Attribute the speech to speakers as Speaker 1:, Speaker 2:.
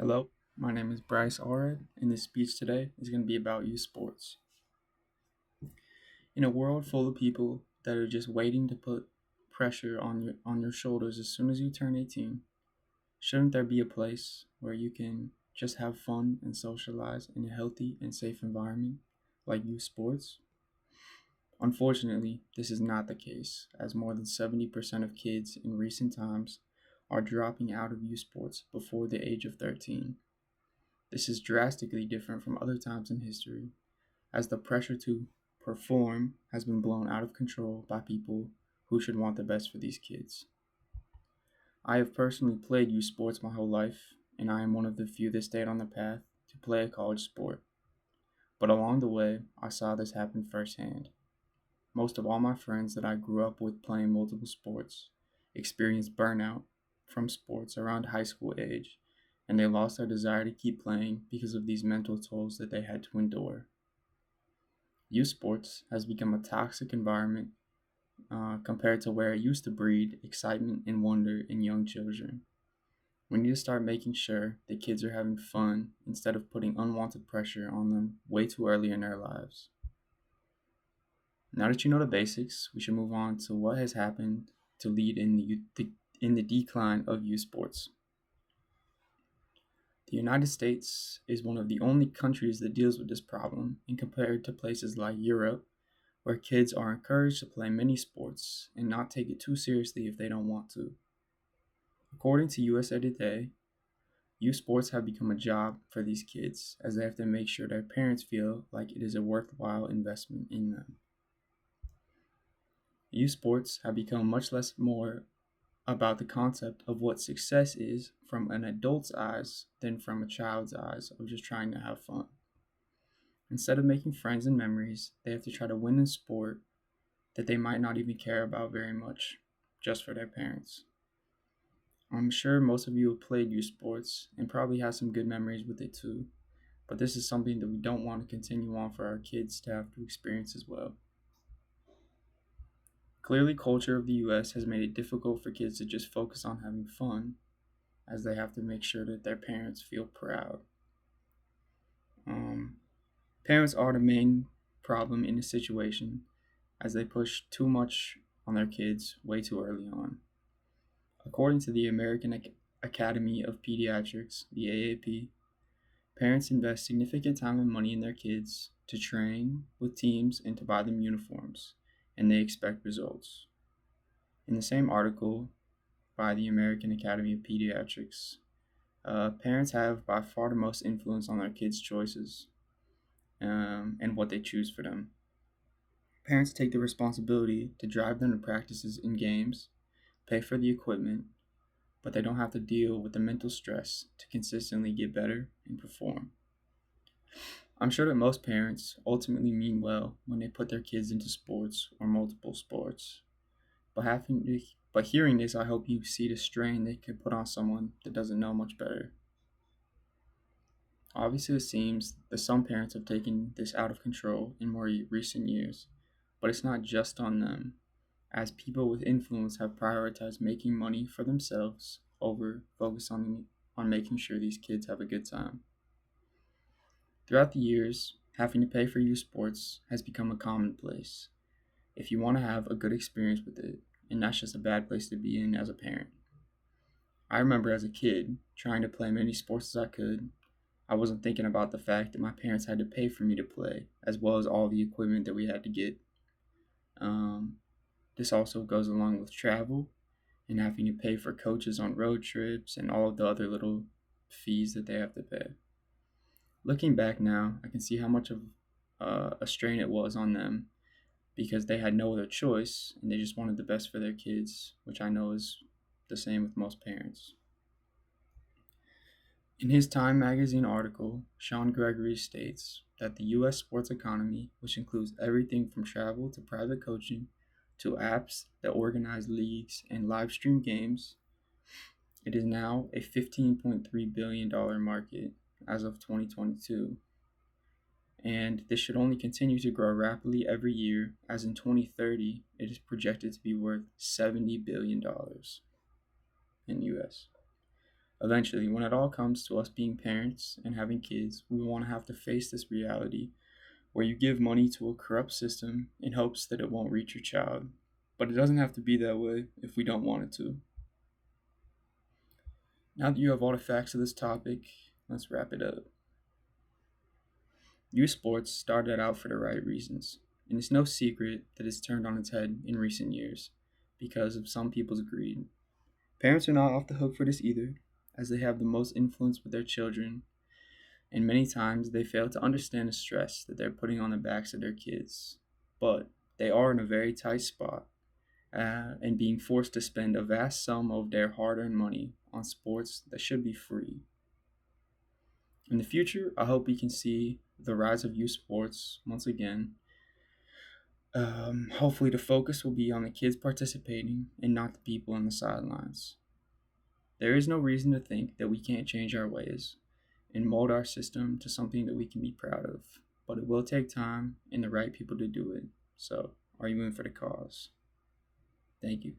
Speaker 1: Hello, my name is Bryce Allred, and this speech today is going to be about youth sports. In a world full of people that are just waiting to put pressure on your shoulders as soon as you turn 18, shouldn't there be a place where you can just have fun and socialize in a healthy and safe environment like youth sports? Unfortunately, this is not the case, as more than 70% of kids in recent times are dropping out of youth sports before the age of 13. This is drastically different from other times in history, as the pressure to perform has been blown out of control by people who should want the best for these kids. I have personally played youth sports my whole life, and I am one of the few that stayed on the path to play a college sport. But along the way, I saw this happen firsthand. Most of all my friends that I grew up with playing multiple sports experienced burnout from sports around high school age, and they lost their desire to keep playing because of these mental tolls that they had to endure. Youth sports has become a toxic environment compared to where it used to breed excitement and wonder in young children. We need to start making sure that kids are having fun instead of putting unwanted pressure on them way too early in their lives. Now that you know the basics, we should move on to what has happened to lead in the decline of youth sports. The United States is one of the only countries that deals with this problem, and compared to places like Europe, where kids are encouraged to play many sports and not take it too seriously if they don't want to. According to USA Today, youth sports have become a job for these kids as they have to make sure their parents feel like it is a worthwhile investment in them. Youth sports have become much less more about the concept of what success is from an adult's eyes than from a child's eyes of just trying to have fun. Instead of making friends and memories, they have to try to win a sport that they might not even care about very much, just for their parents. I'm sure most of you have played youth sports and probably have some good memories with it too, but this is something that we don't want to continue on for our kids to have to experience as well. Clearly, culture of the US has made it difficult for kids to just focus on having fun, as they have to make sure that their parents feel proud. Um, Parents are the main problem in this situation, as they push too much on their kids way too early on. According to the American Academy of Pediatrics, the AAP, parents invest significant time and money in their kids to train with teams and to buy them uniforms, and they expect results. In the same article by the American Academy of Pediatrics, parents have by far the most influence on their kids' choices and what they choose for them. Parents take the responsibility to drive them to practices and games, pay for the equipment, but they don't have to deal with the mental stress to consistently get better and perform. I'm sure that most parents ultimately mean well when they put their kids into sports or multiple sports. But hearing this, I hope you see the strain they can put on someone that doesn't know much better. Obviously, it seems that some parents have taken this out of control in more recent years, but it's not just on them, as people with influence have prioritized making money for themselves over focus on making sure these kids have a good time. Throughout the years, having to pay for youth sports has become a commonplace if you want to have a good experience with it, and that's just a bad place to be in as a parent. I remember as a kid trying to play many sports as I could. I wasn't thinking about the fact that my parents had to pay for me to play, as well as all the equipment that we had to get. Um, this also goes along with travel and having to pay for coaches on road trips and all of the other little fees that they have to pay. Looking back now, I can see how much of a strain it was on them because they had no other choice and they just wanted the best for their kids, which I know is the same with most parents. In his Time magazine article, Sean Gregory states that the US sports economy, which includes everything from travel to private coaching to apps that organize leagues and live stream games, it is now a $15.3 billion market as of 2022. And this should only continue to grow rapidly every year, as in 2030, it is projected to be worth $70 billion in US. Eventually, when it all comes to us being parents and having kids, we want to have to face this reality where you give money to a corrupt system in hopes that it won't reach your child. But it doesn't have to be that way if we don't want it to. Now that you have all the facts of this topic, let's wrap it up. Youth sports started out for the right reasons, and it's no secret that it's turned on its head in recent years because of some people's greed. Parents are not off the hook for this either, as they have the most influence with their children, and many times they fail to understand the stress that they're putting on the backs of their kids. But they are in a very tight spot and being forced to spend a vast sum of their hard earned money on sports that should be free. In the future, I hope we can see the rise of youth sports once again. Hopefully, the focus will be on the kids participating and not the people on the sidelines. There is no reason to think that we can't change our ways and mold our system to something that we can be proud of, but it will take time and the right people to do it. So, are you in for the cause? Thank you.